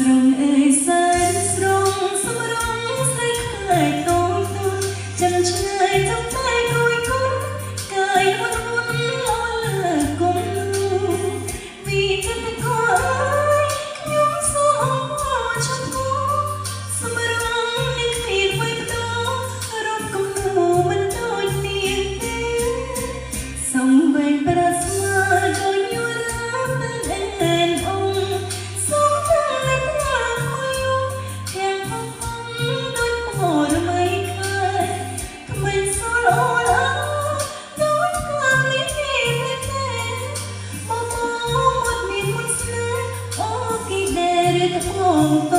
ស្រងអើយសែនស្រងសម្រងស្រីខ្លាយតូចតូចចិនឆ្ងាយចង់តែគួយគុំកាយមុនមុនលលើគុំvìចិត្តកោខ្ញុំសូមអរជង្គូសម្រងនេះគ្មានអ្វីបដោរកគំនូមិនដូចនាងទេសំវែងប្រាស្មាដូចយូរ៉ាមិនអែនអងសូមទាំងលេខថាមួយទាំងហំហំដូចពរមីខែក្មេងសល់អូនអើដូចកាមនេះទេមកមកមុតមានមុតស្នេហ៍អូគីដែលឬតបង